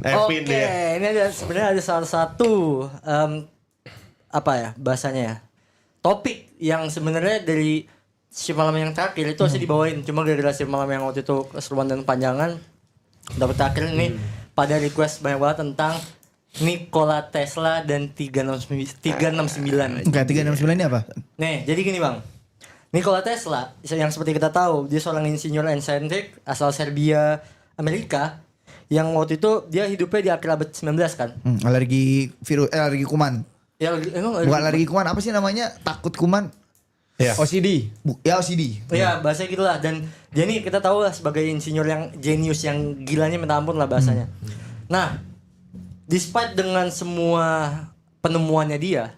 Pin dia. Ini sebenarnya ada salah satu bahasanya ya. Topik yang sebenarnya dari shift malam yang terakhir itu harusnya dibawain, cuma gara-gara shift malam yang waktu itu keseruan dan panjangan dapat terakhir ini pada request banyak banget tentang Nikola Tesla dan 369. Enggak, 369 ini apa? Nih, jadi gini bang, Nikola Tesla yang seperti kita tahu dia seorang insinyur eksentrik asal Serbia, Amerika, yang waktu itu dia hidupnya di akhir abad 19 kan. Alergi kuman. Ya, Bukan alergi kuman, apa sih namanya? Takut kuman. Ya. OCD. OCD. Ya bahasa gitulah. Dan dia nih kita tahu lah sebagai insinyur yang jenius, yang gilanya minta ampun lah bahasanya. Nah, despite dengan semua penemuannya dia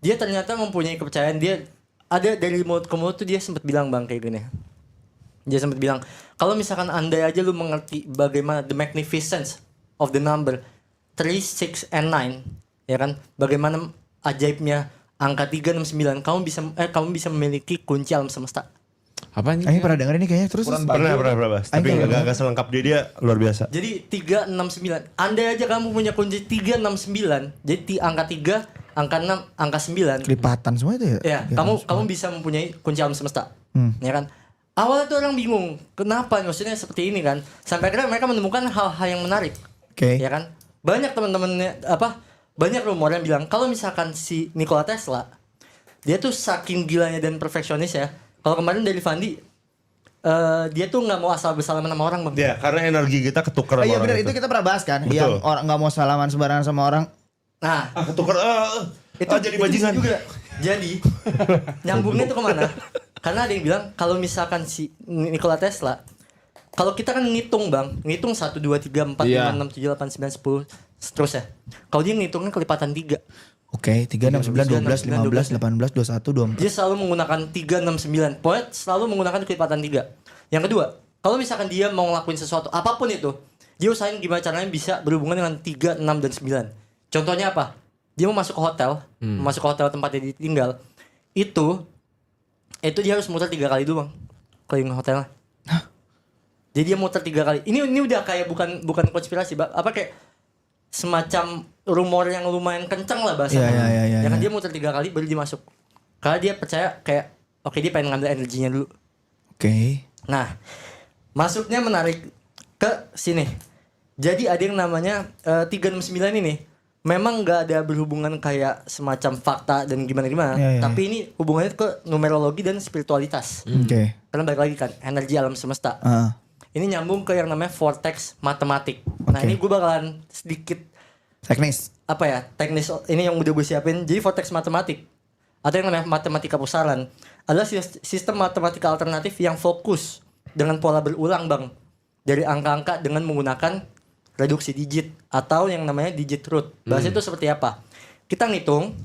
ternyata mempunyai kepercayaan. Dia ada dari mulut ke mulut tuh dia sempat bilang bang kayak gini. Dia sempat bilang, kalau misalkan andai aja lu mengerti bagaimana the magnificence of the number 3, 6, and 9, ya kan? Bagaimana ajaibnya angka 369, kamu bisa memiliki kunci alam semesta. Apa nih? Aing pernah denger ini kayaknya terus. Pernah bahas. Tapi gak selengkap dia luar biasa. Jadi 369, andai aja kamu punya kunci 369, jadi angka 3, angka 6, angka 9. Kelipatan semua itu ya? Ya, kamu bisa mempunyai kunci alam semesta. Ya kan? Awalnya tuh orang bingung, kenapa maksudnya seperti ini kan? Sampai akhirnya mereka menemukan hal-hal yang menarik. Oke. Ya kan? Banyak teman-temannya banyak rumor yang bilang kalau misalkan si Nikola Tesla dia tuh saking gilanya dan perfeksionis ya. Kalau kemarin dari Fandi dia tuh nggak mau asal bersalaman sama orang bang. Ya, karena energi kita ketukar sama Iya orang benar, itu kita pernah bahas kan. Betul. Yang orang nggak mau salaman sembarangan sama orang. Nah, ketukar jadi bajingan juga. Jadi nyambungnya tuh kemana? Karena ada yang bilang kalau misalkan si Nikola Tesla, kalau kita kan ngitung bang, ngitung 1, 2, 3, 4, 5, 6, 7, 8, 9, 10 seterusnya. Kalau dia ngitungnya kelipatan 3. Oke, 3, 6, 9, 12, 15, 18, 21, 24. Dia selalu menggunakan 369. Poet selalu menggunakan kelipatan 3. Yang kedua, kalau misalkan dia mau ngelakuin sesuatu apapun itu, dia usahain gimana caranya bisa berhubungan dengan 3, 6, dan 9. Contohnya apa? Dia mau masuk ke hotel, masuk ke hotel tempatnya dia tinggal. Itu dia harus muter 3 kali dulu bang, keliling hotelnya. Jadi dia muter 3 kali. Ini udah kayak bukan konspirasi, apa kayak semacam rumor yang lumayan kencang lah bahasanya. Iya. Kan dia muter 3 kali baru dia masuk. Karena dia percaya kayak oke, dia pengen ngambil energinya dulu. Oke. Nah, masuknya menarik ke sini. Jadi ada yang namanya 369 ini memang nggak ada berhubungan kayak semacam fakta dan gimana-gimana. Iya. Tapi ini hubungannya ke numerologi dan spiritualitas. Oke. Karena balik lagi kan, energi alam semesta. Ini nyambung ke yang namanya vortex matematik. Nah ini gue bakalan sedikit Teknis. teknis ini yang udah gue siapin. Jadi vortex matematik atau yang namanya matematika pusaran adalah sistem matematika alternatif yang fokus dengan pola berulang bang, dari angka-angka dengan menggunakan reduksi digit atau yang namanya digit root. Bahasa itu seperti apa? Kita ngitung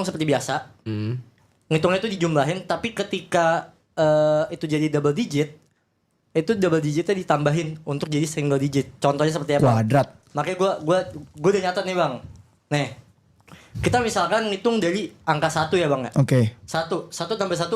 seperti biasa. Ngitungnya itu dijumlahin, tapi ketika itu jadi double digit, itu double digitnya ditambahin untuk jadi single digit. Contohnya seperti apa? Kuadrat. Makanya gue udah nyatat nih bang. Nih, kita misalkan ngitung dari angka 1 ya bang ya. Oke. 1 tambah 1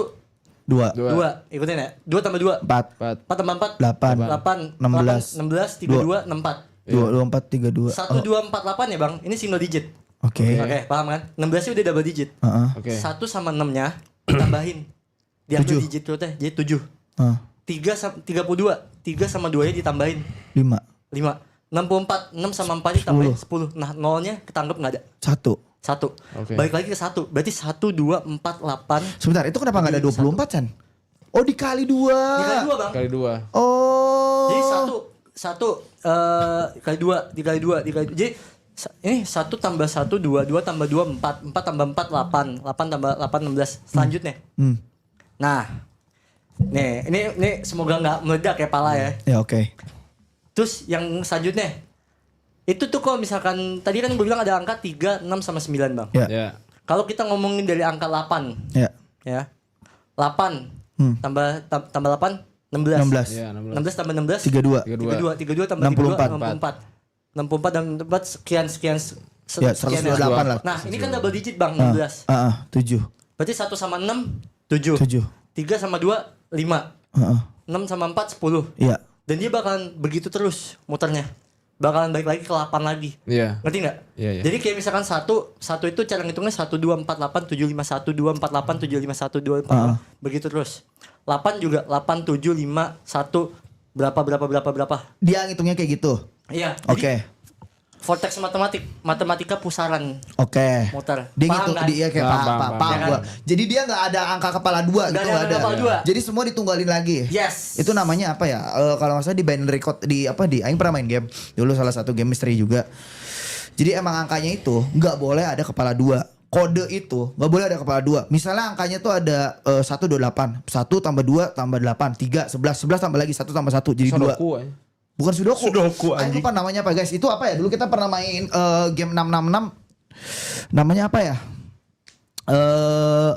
2. 2. Ikutin ya. 2 tambah 2 4. 4 tambah 4 8. 8 16. 16 32 64. 24, 32. 1 2 4 8 ya bang. Ini single digit. Oke. Oke, paham kan? 16 udah double digit. Oke. 1 sama 6-nya ditambahin. Diambil 7. digit rootnya jadi 7. 32. 3 sama 2 nya ditambahin 5. 5. 64. 6 sama 4 ditambahin 10. Nah, nolnya kita anggap enggak ada. 1. 1. Oke. Balik lagi ke 1. Berarti 1 2 4 8. Sebentar, itu kenapa enggak ada 24, Chan? Oh, dikali 2. Dikali 2, Bang. Kali 2. Oh. Jadi 1 kali 2 dikali 2 dikali 2. Jadi ini 1 tambah 1 2, 2 tambah 2 4, 4 tambah 4 8, 8 tambah 8 16. Selanjutnya. Nah. Nih, ini semoga enggak meledak ya pala ya. Ya, oke. Terus yang selanjutnya itu tuh kalau misalkan tadi kan gue bilang ada angka 3, 6 sama 9 bang. Ya. Kalau kita ngomongin dari angka 8 Ya. 8 tambah 8 16. 16. Ya, 16 tambah 16 32. 32 tambah 64. 64 dan 4 sekian Ya, 128 lah. Nah ini kan double digit bang 16. 7. Berarti 1 sama 6 7. 7. 3 sama 2 5. 6 sama 4 10. Iya. Dan dia bakalan begitu terus muternya. bakalan balik lagi ke 8 lagi. Iya. Ngerti nggak? Iya, iya. Jadi kayak misalkan satu itu cara ngitungnya 1 2 4 8 7 5 1 2 4 8 7 5 1 2 4 begitu terus. 8 juga 8 7 5 1 berapa. Dia ngitungnya kayak gitu. Iya. Oke. Vortex matematika pusaran Oke. muter. Dia Paham ngitung kan? dia kayak Paham, paham paham. gua. Jadi dia nggak ada angka kepala dua Nggak gitu ada nggak angka kepala dua. Jadi semua ditunggalin lagi. Yes. Itu namanya apa ya? Kalau nggak salah di binary code di Aing pernah main game dulu, salah satu game misteri juga. Jadi emang angkanya itu nggak boleh ada kepala dua. Kode itu nggak boleh ada kepala dua. Misalnya angkanya tuh ada 128, 1 tambah 2 tambah 8, 3, 11 tambah lagi 1 tambah 1 jadi 2. Sudoku aja. Bukan Sudoku. Sudoku, Aing anjing. lupa namanya apa guys. Itu apa ya? Dulu kita pernah main game 666. Namanya apa ya?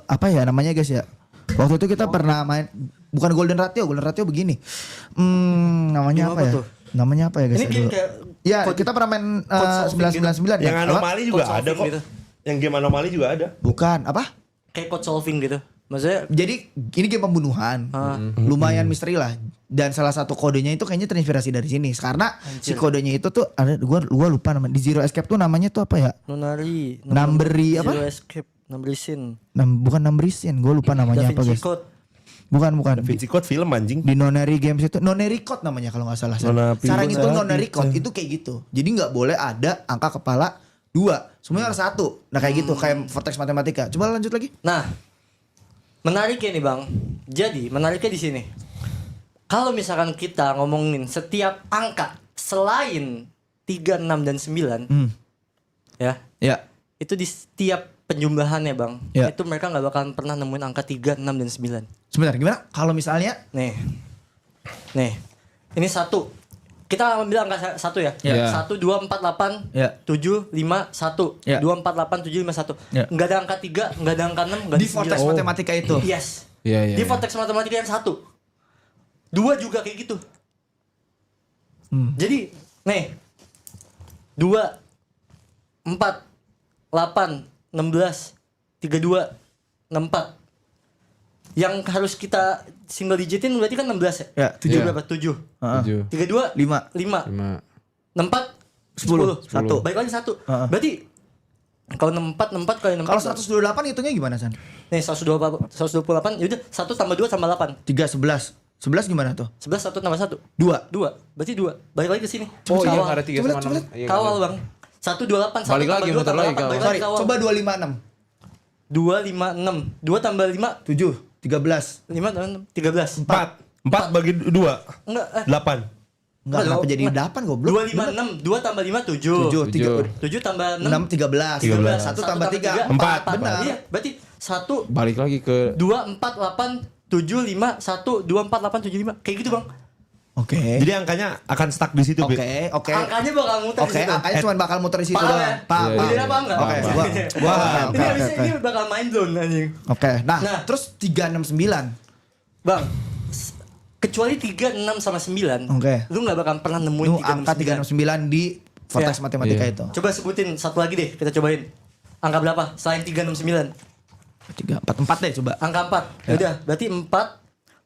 Apa ya namanya guys ya? Waktu itu kita pernah main, bukan Golden Ratio begini. Namanya Game apa apa ya? tuh? Namanya apa ya guys? Ini Dulu? kayak Ya, code- kita pernah main code solving 999 Yang ya? Apa? anomali juga Code ada solving kok. gitu. Yang game anomali juga ada. Bukan, apa? Kayak code solving gitu. Maksudnya Jadi ini game pembunuhan, lumayan misteri lah. Dan salah satu kodenya itu kayaknya terinspirasi dari sini. Karena si Anjir. kodenya itu tuh ada, gua lupa namanya. Di Zero Escape tuh namanya tuh apa ya? Nunari, Numberi apa? Zero Escape, Numberi Sin, Bukan Numbrisin, gue lupa namanya Da apa Vinci guys. Code. Bukan. Vinci Code film anjing. Di Nonary Games itu Nonary Code namanya kalau nggak salah. Nona Cara Pintar ngitung Nonary gitu. Code itu kayak gitu. Jadi nggak boleh ada angka kepala 2. Semuanya harus 1. Nah kayak gitu kayak Vortex Matematika. Coba lanjut lagi. Nah, menariknya nih Bang. Jadi menariknya di sini. Kalau misalkan kita ngomongin setiap angka selain 3, 6 dan 9, ya, Ya. itu di setiap penjumlahannya Bang, Ya. itu mereka nggak bakalan pernah nemuin angka 3, 6 dan 9. Sebentar gimana? Kalau misalnya Nih, ini 1. Kita ambil angka 1 ya. Ya. 1, 2, 4, 8, Ya. 7, 5, 1. Ya. 2, 4, 8, 7, 5, 1. Ya. Nggak ada angka 3, nggak ada angka 6, nggak di ada Vortex 9. Matematika itu. Yes. Iya, iya. Di iya. Vortex Matematika yang 1. 2 juga kayak gitu. Jadi, nih. 2, 4, 8, 16, 32, 64. Yang harus kita single digitin berarti kan 16 ya? Ya, 7 iya. berapa? 7. 7, 32, 5. 5. 5. 64, 10. 10. Baik lagi 1. Berarti kalau 64 kali 64. Kalau 128 hitungnya gimana San? Nih 128 yaudah 1 tambah 2 tambah 8. 3 11. 11 gimana tuh? 11 1 tambah 1. 2. 2. Berarti 2. Balik lagi ke sini. Oh iya Kawal. ada 3 Coba sama lihat, 6. Iya, Kawal Bang. 1 28 1 Balik tambah lagi, 2 muter tambah lagi, 8. kawal. Balik Sorry, lagi kawal. coba 256. 2 5 6. 2 tambah 5 7. 13. 5 tambah 6 13. 4 bagi 2. Enggak 8. Enggak, kenapa jadi 8 goblok? 2 5 6. 2 tambah 5 7. 7. 7 tambah 6 6 13. 13. 1 tambah 3. 4. Benar. Iya, berarti 1 Balik lagi ke 2 4 8 7 5 1 2 4 8 7 5. Kayak gitu, Bang. Oke. Jadi angkanya akan stuck di situ, Bit. Oke. Angkanya bakal muter Oke, di situ. angkanya cuma bakal muter di situ Paham doang. ya? Paham. Iya, Jadi apa enggak? Oke, gua Ini oke, habis oke. ini bakal mind zone anjing. Oke. Nah, Nah. terus 369. Bang, kecuali 3 6 sama 9. Oke. Lu enggak bakal pernah nemuin Itu angka 369 di Vortex Iya. Matematika Iya. itu. Coba sebutin satu lagi deh, kita cobain. Angka berapa selain 369? 3 4 deh coba. Angka 4. Ya udah, berarti 4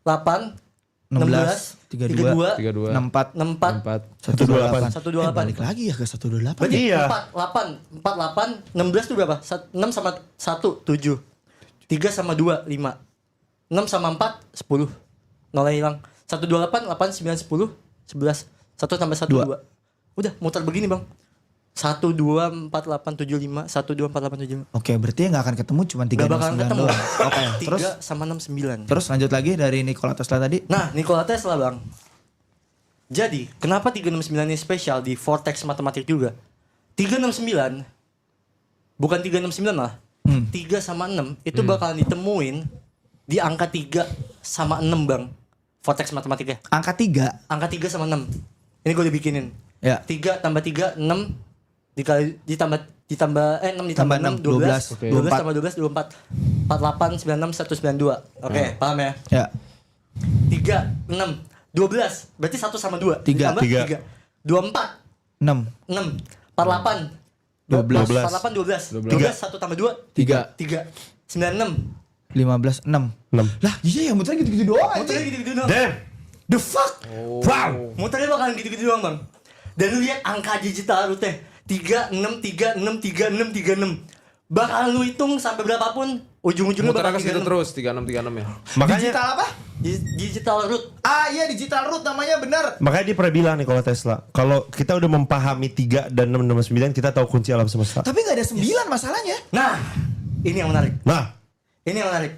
8 16 32 32, 64 64 4. 128. 128. Balik lagi ya ke 128. Berarti Iya. 48 16 itu berapa? 6 sama 1 7. 3 sama 2 5. 6 sama 4 10. Nolnya hilang. 128 8 9 10 11. 1 tambah 1 Dua. 2. Udah muter begini, Bang. 1 2 4 8 7 5 1 2 4 8 7 5. Oke, berarti nggak akan ketemu cuma 3 Gak bakalan ketemu. Oke, 3 terus sama 6 9. terus lanjut lagi dari Nikola Tesla tadi. Nah, Nikola Tesla, Bang. Jadi, kenapa 369 ini spesial di Vortex Matematik juga? 369 bukan 369 lah. 3 sama 6 itu bakalan ditemuin di angka 3 sama 6, Bang. Vortex Matematiknya. Angka 3. Angka 3 sama 6. Ini gue udah bikinin. Ya. 3 tambah 3 6 dikali ditambah 6 ditambah Tambah 6 6, 12. 12. 12 tambah 12 24. 48 96 192. Oke, paham ya? Ya. 3 6 12. Berarti 1 sama 2. Tiga. Ditambah Tiga. 3. 24 6. 6 48 12. 48 12. 12 1 tambah 2 3. 3 96. 15 6. 6. Lah, iya ya muternya gitu-gitu doang Muternya anjing. gitu-gitu doang. Damn. The fuck? Wow. Muternya bakalan gitu-gitu doang, Bang. Dan lu lihat angka digital lu teh 36363636. Bakal lu hitung sampai berapapun ujung-ujungnya Muter bakal ke situ 36. terus 36 ya. Makanya Digital apa? Digital root. Ah iya digital root namanya benar. makanya dia pernah bilang nih kalau Tesla, kalau kita udah memahami 3 dan 6 dan 9, kita tahu kunci alam semesta. Tapi nggak ada 9 masalahnya. Nah, ini yang menarik. Nah, Ini yang menarik.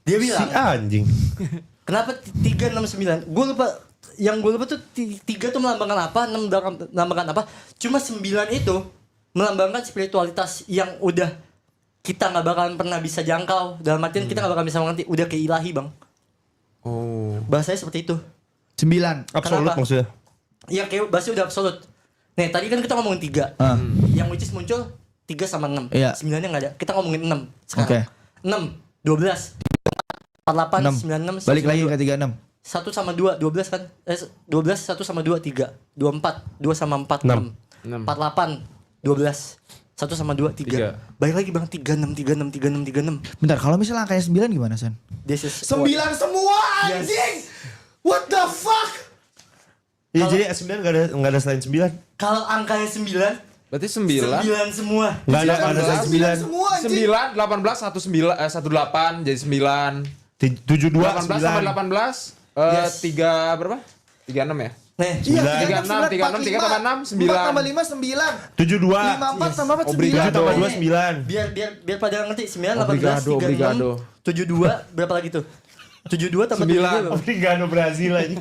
Dia si bilang, anjing. kenapa 369? Gue lupa. Yang gue lupa tuh 3 tuh melambangkan apa, 6 melambangkan apa. Cuma 9 itu melambangkan spiritualitas yang udah kita nggak bakalan pernah bisa jangkau. Dalam artian kita nggak bakalan bisa mengerti. Udah kayak ilahi, Bang. Oh. Bahasanya seperti itu. 9. Absolut Kenapa? maksudnya. Yang kayak bahasanya udah absolut. Nih, tadi kan kita ngomongin 3. Yang which is muncul 3 sama 6. Iya. 9-nya nggak ada. Kita ngomongin 6 sekarang. Oke. 6, 12, 48, 96, 6. Balik lagi ke 36. 1 sama 2, 12 kan? 12, 1 sama 2, 3. 24, 2 sama 4, 6. 6. 48, 12. 1 sama 2, 3. Balik lagi Bang, 36, 36, 36, 36. Bentar, kalau misalnya angkanya 9 gimana, San? This is 9 semua anjing. What the fuck? Ya jadi S9 enggak ada selain 9. Kalau angkanya 9, Berarti 9 9 semua. Enggak ada selain 9. Semua anjing. 9 18 18 jadi 9. 72 18 tambah 9. 18 Yes. 3 berapa? 36 ya? Nih, Iya, 36, 36, 3 tambah 6, 9. 4 tambah 5, 9. 72. 54 tambah 4, 9. Obrigado. 7 tambah 2 Nih, 9. biar pada ngerti 9, 18, Obrigado, 36, obrigado. 72, berapa lagi tuh? 72 tambah 9. 72 Obrigado Brazil aja.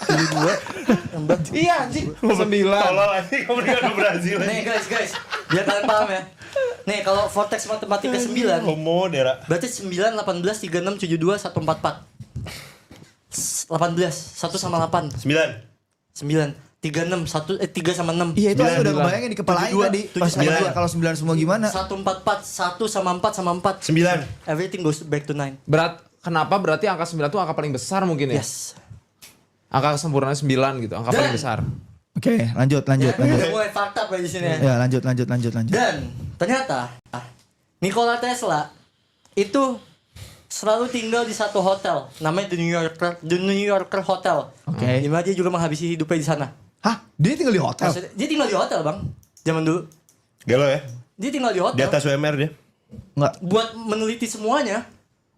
72. Iya anjing. 9. Tolol anjing Obrigado Brazil aja. Nih guys, biar kalian paham ya. Nih kalau vortex matematika 9, Homo Dera. berarti 9, 18, 36, 72, 144. 18, 1 sama 8, 9. 9, 36, 3 sama 6. Iya itu Sembilan. udah kebayangin di kepala Aing 72, tadi. Pas 79. ada kalau 9 semua gimana? 144, 1 sama 4 sama 4. 9. Everything goes back to 9. Kenapa berarti angka 9 itu angka paling besar mungkin ya? Yes. Angka kesempurnaan 9 gitu, angka Dan- paling besar. Oke, lanjut. Ya, udah mulai fakta di sini ya. Ya, lanjut. Dan ternyata Nikola Tesla itu selalu tinggal di satu hotel namanya The New Yorker Hotel. Oke. Dimana dia juga menghabisi hidupnya di sana. Hah? Dia tinggal di hotel? Maksudnya, dia tinggal di hotel bang, zaman dulu. Gelo ya. Dia tinggal di Di hotel atas UMR dia. Enggak. buat meneliti semuanya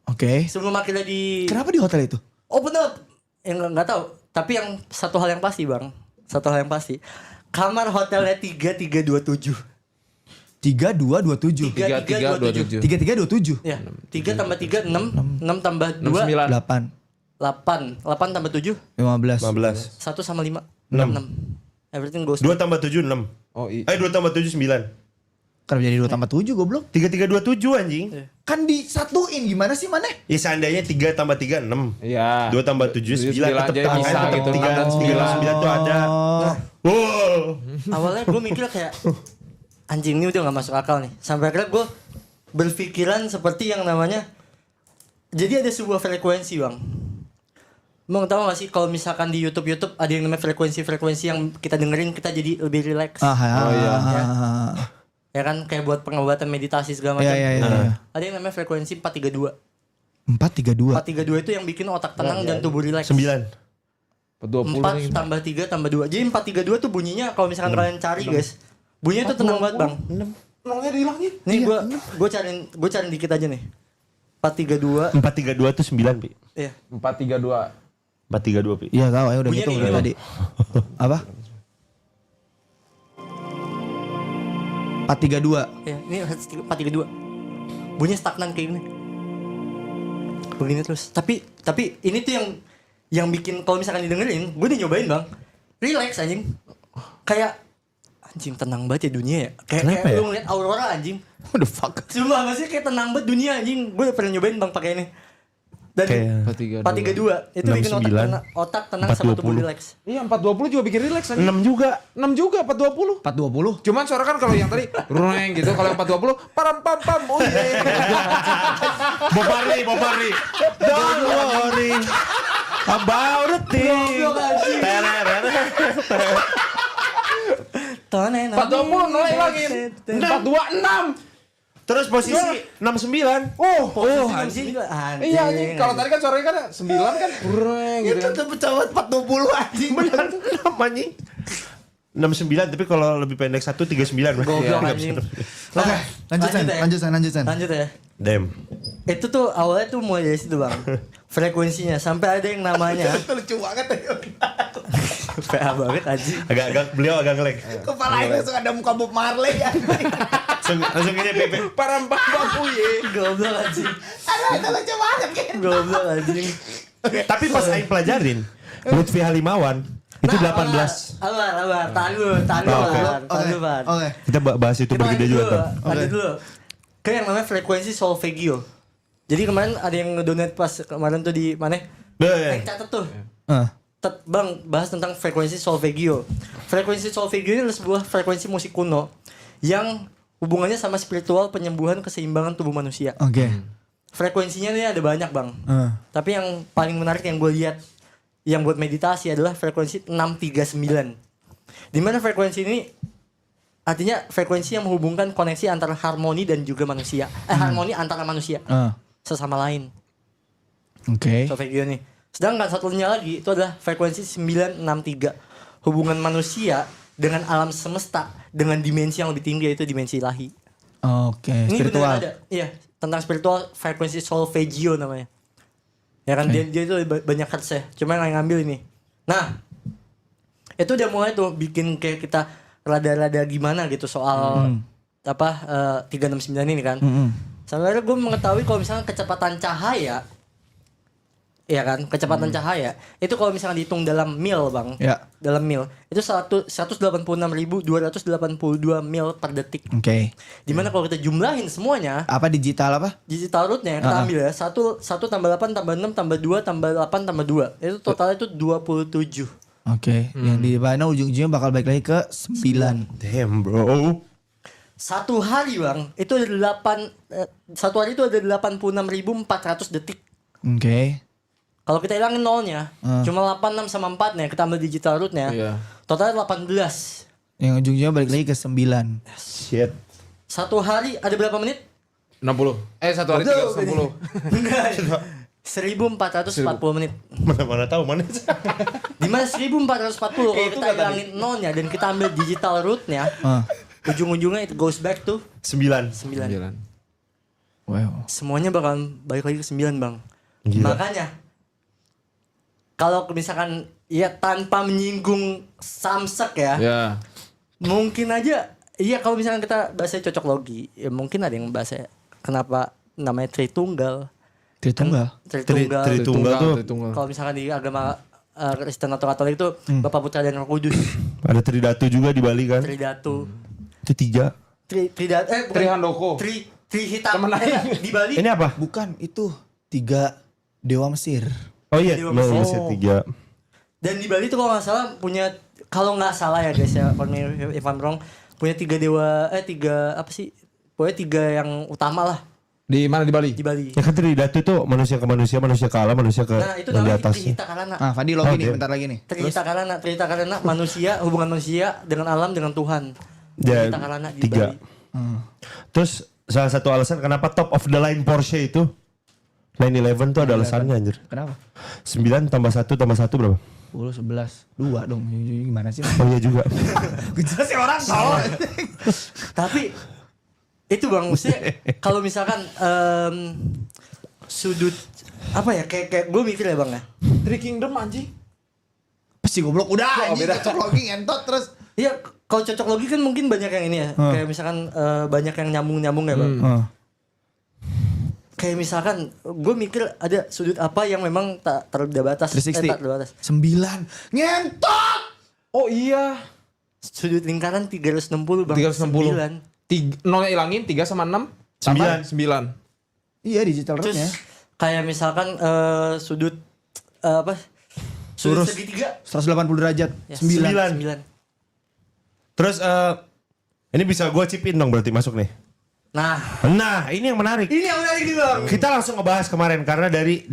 Oke. sebelum akhirnya di. Kenapa di hotel itu? Oh bener, yang nggak tahu. Tapi yang satu hal yang pasti bang, kamar hotelnya 3327. 3227. 3327. 3327. Ya, 3 tambah 3 6, 6 tambah 2 69. 8. 8 tambah 7 15. 15. 1 sama 5 Enam. 6. Everything goes 2 tambah 7 6. Oh iya. 2 tambah 7 9. Kenapa jadi 2 tambah 7 goblok? 3327 anjing. Kan disatuin gimana sih maneh? Ya seandainya 3 tambah 3 6. Iya. 2 tambah 7 9 tetap jadi bisa gitu, 3 dan 9 tuh ada. Oh. Wow. Awalnya gue mikir kayak anjing ini udah gak masuk akal nih. Sampai akhirnya gue berpikiran seperti yang namanya, jadi ada sebuah frekuensi bang. Mau tahu gak sih kalau misalkan di YouTube ada yang namanya frekuensi yang kita dengerin kita jadi lebih relax. Ah, Oh, iya. Ya kan kayak buat pengobatan meditasi segala macam. Iya. Ada yang namanya frekuensi 432. 432. 432 itu yang bikin otak tenang dan tubuh relax. 9. 20 nih. 4 tambah 3 tambah 2. Jadi 432 tuh bunyinya kalau misalkan kalian cari guys. Bunyinya tuh tenang banget, Bang. 0-nya dihilangin. Nih gua cariin dikit aja nih. 432. 432 tuh 9, Pi. Iya. 432. 432, Pi. Iya tahu ya udah Bunyinya gitu kayak udah gini, tadi. Apa? 432. Iya, ini 432. Bunyinya stagnan kayak gini. Begini terus. Tapi ini tuh yang bikin kalau misalkan didengerin, gue udah nyobain, Bang. Relax anjing. Kayak anjing tenang banget ya dunia ya. Kayak ya? lu ngeliat aurora anjing. What the fuck? Sumpah masih kayak tenang banget dunia anjing. Gue udah pernah nyobain Bang pakai ini. Dan Kayak 432 itu bikin 69, otak tenang sama tubuh 420. relax. Iya 420 juga bikin relax aja. 6 juga. 6 juga 420. 420. Cuman suara kan kalau yang tadi reng gitu, kalau yang 420 param pam pam. Oh iya. Boparli. Don't worry about a thing. Tereret. 420 naik lagi. 426. Terus posisi 69. Oh, anjing. Iya anjing. Kalau tadi kan suaranya kan 9 kan reng gitu kan. Itu tuh pesawat 420 anjing. Benar. 6 anjing. 69 tapi kalau lebih pendek 139. Goblok Nggak anjing. bisa. Oke, lanjut San, lanjut San. Lanjut ya. Damn. Itu tuh awalnya tuh mulai dari situ bang. Frekuensinya sampai ada yang namanya Lucu banget ya. PA banget anjing. Beliau agak ngelek. Kepalanya langsung ada muka Bob Marley ya. Langsung ini Pepe. Param pam pam uye. Goblok anjing. Aduh, itu lucu banget kan. Goblok anjing. Tapi pas aing pelajarin Lutfi Halimawan itu 18. Abar. Tahan dulu, Bar. Oke. Kita bahas itu berbeda juga kan. Lanjut dulu. Kayak yang namanya frekuensi solfeggio. Jadi kemarin ada yang ngedonate pas kemarin tuh di mana? Deh. Catat tuh. Heeh. Bahas tentang frekuensi solfeggio. Frekuensi solfeggio ini adalah sebuah frekuensi musik kuno yang hubungannya sama spiritual penyembuhan keseimbangan tubuh manusia. Oke. Frekuensinya ini ada banyak bang. Tapi yang paling menarik yang gue lihat yang buat meditasi adalah frekuensi 639. Dimana frekuensi ini artinya frekuensi yang menghubungkan koneksi antara harmoni dan juga manusia. Harmoni antara manusia sesama lain. Oke. Solfeggio nih. Sedangkan satunya lagi itu adalah frekuensi 963. Hubungan manusia dengan alam semesta dengan dimensi yang lebih tinggi yaitu dimensi ilahi. Oke, Ini spiritual. beneran ada. Iya, tentang spiritual frekuensi solfeggio namanya. Ya kan dia itu banyak hertz ya. Cuma yang ngambil ini. Nah, itu udah mulai tuh bikin kayak kita rada-rada gimana gitu soal 369 ini kan. Sampai akhirnya gue mengetahui kalau misalnya kecepatan cahaya, ya kan, kecepatan cahaya itu kalau misalnya dihitung dalam mil bang, dalam mil itu 186.282 mil per detik. Oke. Dimana kalau kita jumlahin semuanya, Apa digital apa? digital rootnya kita ambil ya 1 tambah 8 tambah 6 tambah 2 tambah 8 tambah 2 itu totalnya itu 27. Oke. Yang di mana ujung-ujungnya bakal balik lagi ke 9. Damn bro. Satu hari bang itu ada 1 hari itu ada 86.400 detik. Oke. Kalau kita hilangin nolnya, cuma 86 sama 4 nya kita ambil digital rootnya, totalnya 18. Yang ujungnya balik lagi ke 9. Shit. Satu hari ada berapa menit? 60. Satu hari 360. Enggak. 1440 menit. Mana tahu mana. Di mana 1440 kalau kita hilangin nolnya dan kita ambil digital rootnya, ujung-ujungnya it goes back to 9. 9. Wow. Semuanya bakal balik lagi ke 9 bang. Gila. Makanya kalau misalkan ya tanpa menyinggung samsek ya, mungkin aja iya kalau misalkan kita bahasa cocok logi, ya mungkin ada yang bahasa kenapa namanya Tritunggal. Tritunggal. Tritunggal tuh. kalau misalkan di agama Kristen atau Katolik itu Bapa Putra dan Roh Kudus. Ada Tridatu juga di Bali kan? Tridatu. Itu 3. Bukan. Trihandoko. Tri hitam. Di Bali. Ini apa? Bukan, itu 3 dewa Mesir. Oh iya, Dewa masih 3. Dan di Bali tuh kalau nggak salah punya, kalau nggak salah ya guys ya, if I'm wrong, punya 3 dewa, 3 apa sih? Pokoknya 3 yang utama lah Di mana di Bali? di Bali. Ya kan Tridatu tuh manusia ke manusia, manusia ke alam, manusia ke Nah itu yang di namanya atas. Trihita Karana. Fadi login nih Oke. bentar lagi nih. Trihita Karana manusia, hubungan manusia dengan alam dengan Tuhan. Ya, Trihita Karana di 3. Bali. Terus salah satu alasan kenapa top of the line Porsche itu 911 tuh ada alasannya anjir. Kenapa? 9 tambah 1 tambah 1 berapa? 10, 11, 2 dong. Gimana sih? Oh iya juga. Jelas sih orang salah. Tapi itu bang, maksudnya kalau misalkan sudut apa ya kayak gue mikir ya bang ya. Three Kingdom anjing. Pasti goblok udah anjing beda. cocok logi ngentot terus. Iya kalau cocok logi kan mungkin banyak yang ini ya. Kayak misalkan banyak yang nyambung ya bang. Kayak misalkan gue mikir ada sudut apa yang memang tak terbatas. 360. Tak terbatas. 9. Ngentot. Oh iya. Sudut lingkaran 360 bang. 360. 9. Nolnya ilangin 3 sama 6 tambah 9. Iya digital Terus rootnya. kayak misalkan sudut apa? Sudut Lurus. segitiga. 180 derajat. Ya, 9. 9. Terus ini bisa gue chip in dong berarti masuk nih. Nah, ini yang menarik. Ini yang menarik nih bang. Kita langsung ngebahas kemarin karena dari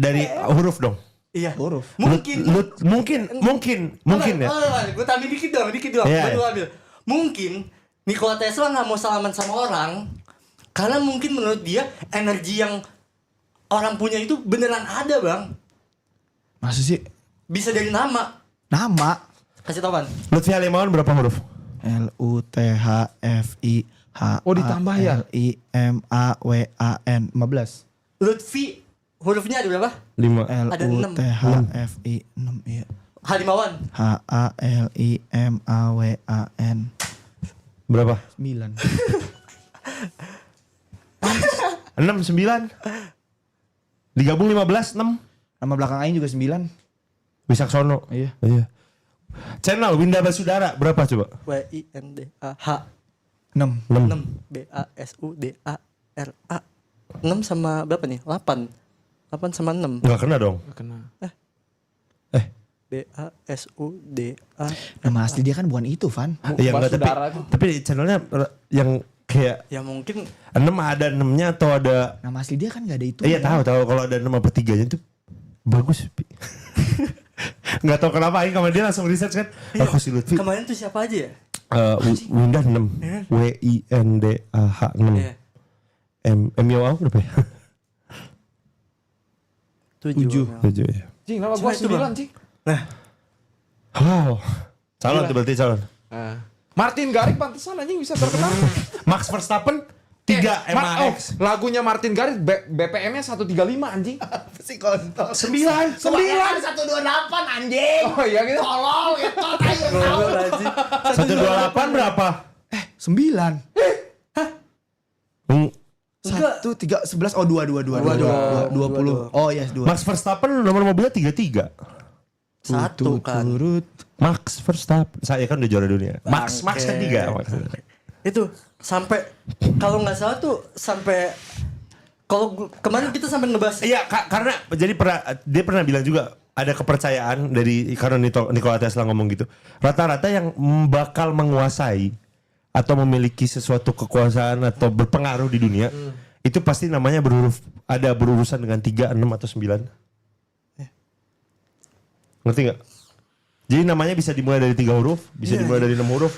huruf dong. Iya. Huruf. Mungkin ya. Gue tambahin dikit doang. Iya. Baru ambil. Mungkin Nikola Tesla nggak mau salaman sama orang karena mungkin menurut dia energi yang orang punya itu beneran ada bang. Masa sih? Bisa dari nama. Nama. Kasih tau Ban. Lutfi Halimawan berapa huruf? LUTHFIH Oh, ditambah ya? LIMAWAN 15. Lutfi hurufnya ada berapa? 5. Ada 6. LUTHFI 6 iya. Halimawan. HALIMAWAN Berapa? 9. 6, 9. Digabung 15, 6. Nama belakang Aing juga 9. Bisa sono. Iya. Channel Winda Basudara berapa coba? WINDAH 6. 6 BASUDARA 6 sama berapa nih? 8 sama 6 Enggak kena dong. Nggak kena. BASUDA. Nama asli dia kan bukan itu, Van. Iya enggak, Basudara tuh. tapi channelnya yang kayak Ya mungkin 6 ada 6-nya atau ada. Nama asli dia kan gak ada itu. Iya tahu kalau ada 6 apa 3-nya itu bagus. Enggak tahu kenapa Aing sama dia langsung riset kan. Aku si Lutfi. kemarin tuh siapa aja ya? Winda 6. WINDAH 6. Iya. MYO berapa ya? 7. 7 ya. Cing, nama Cuma gua itu, Bang. 9, Cing. Nah, Wow. Calon Gila. tuh berarti calon. Martin Garrix pantesan anjing bisa terkenal. Max Verstappen 3 MAX. Lagunya Martin Garrix BPM-nya 135 anjing. Si kontol. 9. 128 anjing. Oh iya gitu. Tolol gitu. ngobrol aja. 128 berapa? 9. Hmm, 1 3 11 oh 2 20. Oh yes 2. Max Verstappen nomor mobilnya 33. Satu kan. Turut. Max Verstappen. Saya kan udah juara dunia. Max kan 3. Itu sampai kalau nggak salah tuh sampai kalau kemarin kita sampai ngebahas Iya, karena jadi dia pernah bilang juga ada kepercayaan dari karena Nikola Tesla ngomong gitu. Rata-rata yang bakal menguasai atau memiliki sesuatu kekuasaan atau berpengaruh di dunia itu pasti namanya berurusan dengan 3, 6 atau 9. Ngerti nggak? Jadi namanya bisa dimulai dari 3 huruf, bisa dimulai dari 6 huruf,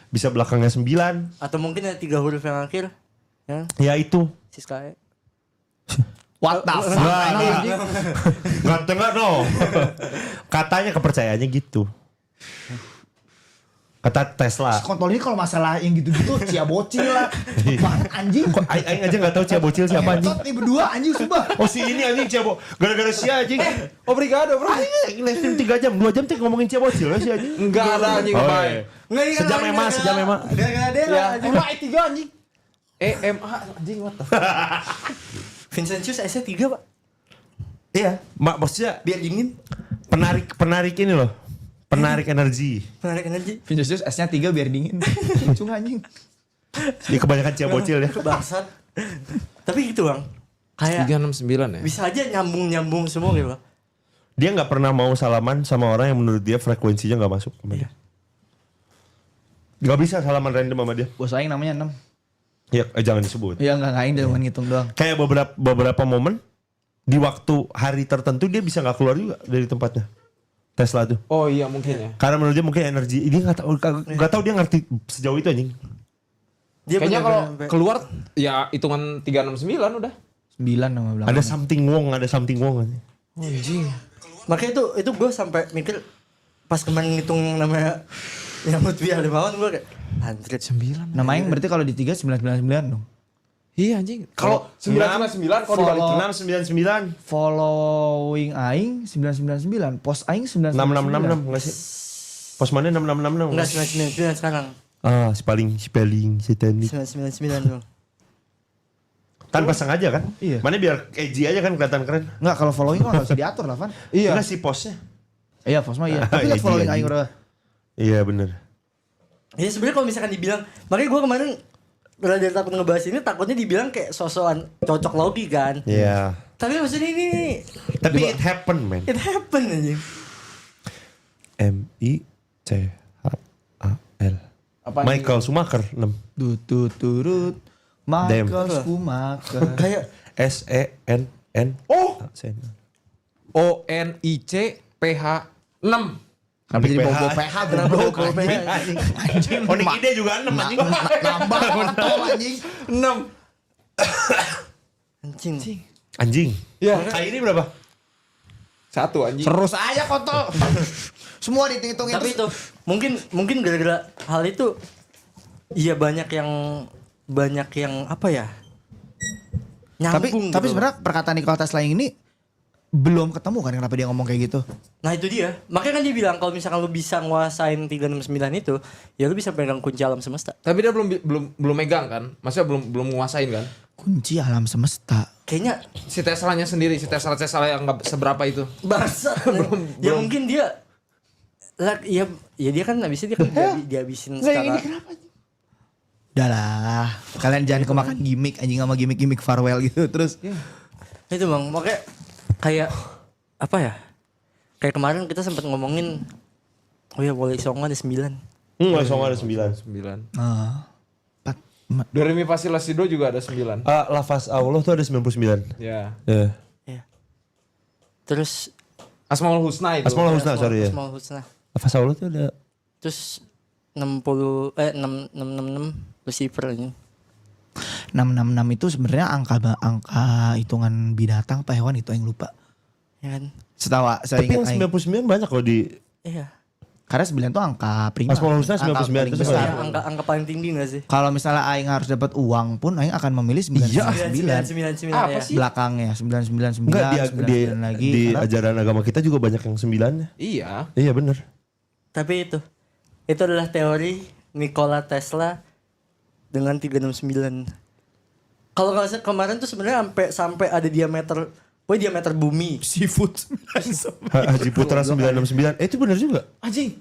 bisa belakangnya 9. atau mungkin ada 3 huruf yang akhir ya Ya itu. Siskae. What the fuck? Enggak no. Katanya kepercayaannya gitu. Kata Tesla. Kontol ini kalau masalah yang gitu-gitu cia bocil lah. Banget anjing. Kok Aing aja gak tahu Cia Bocil siapa anjing. Nih berdua anjing sumpah. Oh si ini anjing Cia Bocil. Gara-gara si anjing. Obrigado, bro. Live stream 3 jam, 2 jam tuh ngomongin Cia Bocil ya si anjing. Enggak ada anjing Oh, main. iya. Sejam emak, sejam emak. Gara-gara dia Ya, anjing. emang E3 anjing. EMA anjing what the fuck. Vincentius S-nya 3 pak. Iya, maksudnya Biar dingin. penarik ini loh. Penarik energi. Menarik energi. Vinicius S-nya 3 biar dingin. Cung anjing. Ya kebanyakan Cia Bocil ya. Bangsat. Tapi gitu bang. Kayak 369 ya. bisa aja nyambung semua gitu bang. Dia nggak pernah mau salaman sama orang yang menurut dia frekuensinya nggak masuk sama dia. Gak bisa salaman random sama dia. Bos aing namanya 6. Ya jangan disebut. Iya enggak aing cuma ngitung doang. Kayak beberapa momen di waktu hari tertentu dia bisa nggak keluar juga dari tempatnya. Tesla tuh. Oh iya mungkin ya. Karena menurut dia mungkin energi. Dia nggak tahu dia ngerti sejauh itu anjing. Dia Kayaknya kalau bener-bener keluar ya hitungan 369 udah. 9 nama belakang. Ada something wrong anjing. Anjing. makanya itu gue sampai mikir pas kemarin ngitung namanya yang Lutfi Halimawan gue kayak anjir 9. Nama aing berarti kalau di 3 999 dong. Iya anjing. Kalau 999 kalau dibalik 699 Following aing 999, post aing 999. 6666 enggak sih? Pos mana 6666? enggak 999 sekarang Ah, si Peling, si Tani. 999 dong. Kan pasang aja kan? Iya. Mana biar edgy aja kan kelihatan keren. Enggak, kalau following mah enggak bisa diatur lah, Van. Iya. Enggak sih posnya. Iya, post mah iya. Tapi lihat Iya, following iya. aing berapa? Iya bener. Ya sebenarnya kalau misalkan dibilang, makanya gue kemarin dari takut ngebahas ini takutnya dibilang kayak sosokan cocok logi kan. Iya. Tapi maksudnya ini Tapi it happen man. it happen anjing. MICHAL. Apa Michael Schumacher 6. Turut Michael Schumacher. Kayak SENN. Oh, Sen. ONICPH 6. Kenapa jadi PH. bawa PH goblok anjing. Anjing. Onik ide juga 6 anjing. Nambah kontol anjing. 6. anjing. Anjing. Iya. Kayak ini berapa? 1 anjing. Terus aja kontol. Semua dihitung-hitungin. Tapi terus- itu mungkin gara-gara hal itu iya banyak yang apa ya? Nyambung Tapi gitu. sebenarnya perkataan Nikola Tesla yang ini belum ketemu kan kenapa dia ngomong kayak gitu. Nah itu dia. Makanya kan dia bilang kalau misalkan lu bisa nguasain 369 itu, ya lu bisa pegang kunci alam semesta. Tapi dia belum megang kan? Maksudnya belum menguasain kan? Kunci alam semesta. Kayaknya Si Teslanya sendiri, si Tesla yang nggak seberapa itu. bangsat. Ya mungkin dia ya dia kan abisnya dia kan dihabisin secara Udah lah, kalian jangan kemakan gimmick anjing sama gimmick farewell gitu terus. itu bang, makanya kayak apa ya? Kayak kemarin kita sempat ngomongin, oh ya Wali Songo ada 9. Song ada 9. 9. Empat. Do Re Mi Fa Si La Si Do juga ada 9. Lafaz Allah tuh ada 99. Ya. Ya. Iya. Terus Asmaul Husna itu. Asmaul Husna, sorry ya. Asmaul Husna. Lafaz Allah tuh ada Terus 666 Lucifer ini. 666 itu sebenarnya angka hitungan binatang apa hewan itu yang lupa. Ya kan? Saya tapi ingat yang 99 banyak loh di Iya. karena 9 itu angka prima. Asmaul Husna Angka 99 paling itu besar. Ya, angka paling tinggi gak sih? Kalau misalnya aing harus dapat uang pun aing akan memilih 999. 999 Apa ya. sih? Belakangnya 999 enggak di 99 lagi. di Karena ajaran agama kita juga banyak yang 9-nya. Iya. Iya bener. Tapi itu adalah teori Nikola Tesla dengan 369. Kalau nggak salah kemarin tuh sebenarnya sampai ada diameter bumi. seafood. Haji Putra 969. Itu bener juga. Anjing.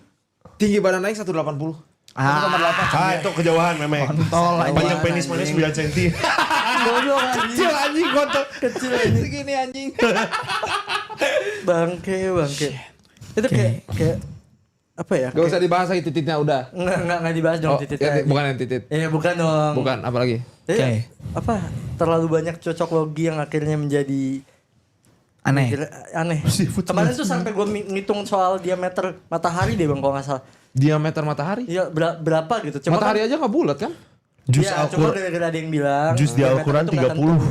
Tinggi badan naik 180. Itu kejauhan memang. Kontol anjing. Panjang penis mana 9 cm. Bodoh anjing. Anjing kontol. Kecil anjing. Segini anjing. Bangke. Itu kayak apa ya? Gak usah dibahas lagi titiknya udah. Enggak dibahas dong titiknya. bukan yang titik. Iya, bukan dong. Bukan, apa lagi? Iya, apa? Terlalu banyak cocok logi yang akhirnya menjadi Aneh. aneh. Kemarin tuh sampai gue ngitung soal diameter matahari deh bang kalau nggak salah. Diameter matahari? Iya berapa gitu. Cuma Matahari kan, aja nggak bulat kan? Jus ya, cuma Al-Quran. gara-gara ada yang bilang. Jus di diameter Al-Quran itu nggak tentu.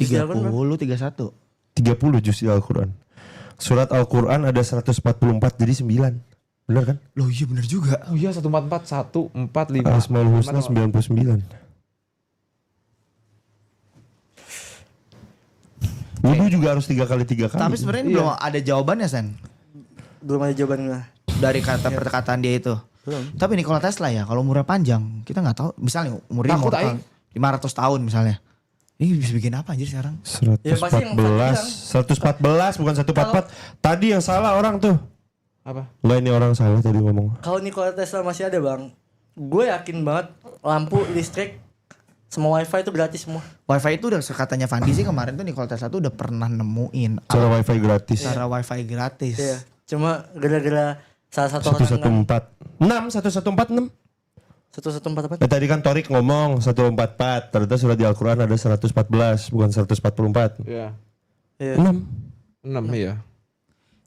30. 30, 31. 30 juz di Al-Quran. Surat Al-Quran ada 144 jadi 9. Bener kan? Loh iya bener juga. Oh iya 144, 145. Asmaul Husna 99. Wudu juga harus 3 kali 3 kali. Tapi sebenarnya ini belum ada jawabannya Sen. Belum ada jawabannya. Dari kata perkataan dia itu. Tapi Nikola Tesla ya kalau umurnya panjang kita nggak tahu. Misalnya umurnya Takut, immortal, 500 tahun misalnya. Ini bisa bikin apa anjir sekarang? 114. Ya, pasti yang tadi 114 bukan 144. Tadi yang salah orang tuh. Apa? Enggak, ini orang salah tadi ngomong. Kalau Nikola Tesla masih ada bang, gue yakin banget lampu listrik semua wifi itu gratis semua. Wifi itu udah katanya Fandi sih kemarin tuh Nikola Tesla tuh udah pernah nemuin Cara wifi gratis. cara wifi gratis. Iya. Cuma gara-gara salah satu orang 114. 6 1146. 114 apa? Tadi kan Torik ngomong 144. Ternyata surat di Al-Quran ada 114 bukan 144. Iya. Iya. 6. 6 iya.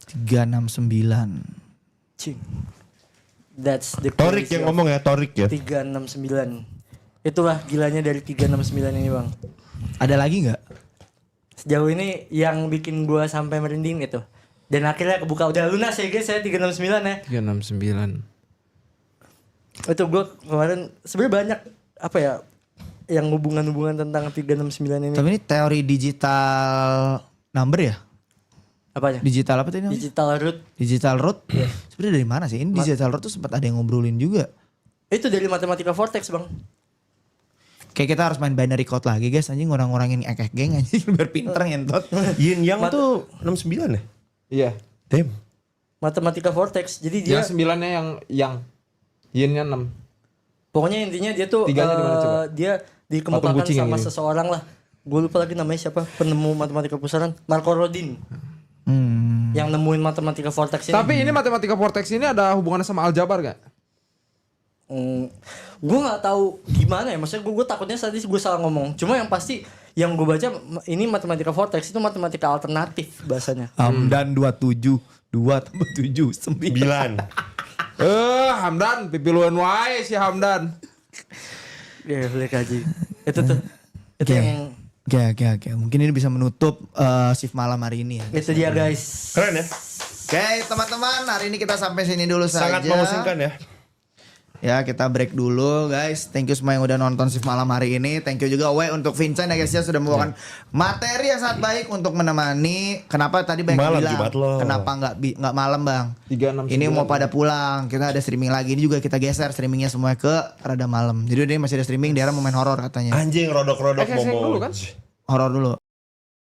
369. Cing. That's the Torik crazy yang of ngomong ya, Torik ya. 369. Itulah gilanya dari 369 ini bang. Ada lagi nggak? Sejauh ini yang bikin gua sampai merinding itu. Dan akhirnya kebuka udah lunas ya guys ya 369 ya. 369. Itu gua kemarin sebenarnya banyak apa ya yang hubungan-hubungan tentang 369 ini. Tapi ini teori digital number ya? Apanya? Digital apa tadi namanya? Digital root. Digital root. Sebenarnya dari mana sih? Ini digital root tuh sempat ada yang ngobrolin juga. Itu dari matematika vortex bang. Kayak kita harus main binary code lagi guys. Anjing ngurang-ngurangin ekek geng anjing biar pinter ngentot. Yin Yang tuh 69 ya? Iya. Damn. Matematika vortex. Jadi dia Yang 9-nya yang Yin-nya 6. pokoknya intinya dia tuh Tiganya di mana coba? dia dikemukakan Patung kucing sama yang ini. seseorang lah. Gue lupa lagi namanya siapa penemu matematika pusaran. Marco Rodin yang nemuin matematika vortex ini. Tapi ini matematika vortex ini ada hubungannya sama aljabar gak? Gue nggak tahu gimana ya. Maksudnya gue takutnya tadi gue salah ngomong. Cuma yang pasti yang gue baca ini matematika vortex itu matematika alternatif bahasanya. Dan 27 2 tambah 7 9. Hamdan, pipi luan wae si Hamdan. Ya boleh kaji. Itu tuh. Itu Oke. yang Oke. Mungkin ini bisa menutup shift malam hari ini ya. Itu dia guys. Keren ya. Oke teman-teman, hari ini kita sampai sini dulu Sangat saja. memusingkan ya. Ya kita break dulu guys. Thank you semua yang udah nonton shift malam hari ini. Thank you juga untuk Vincent ya guys ya sudah membawakan materi yang sangat baik untuk menemani. Kenapa tadi banyak Malam yang Jumat bilang lo. kenapa nggak malam bang? 369. Ini mau pada pulang. Kita ada streaming lagi. Ini juga kita geser streamingnya semua ke rada malam. Jadi ini masih ada streaming. Daerah mau main horor katanya. Anjing rodok-rodok Dulu momo. kan? Horor dulu.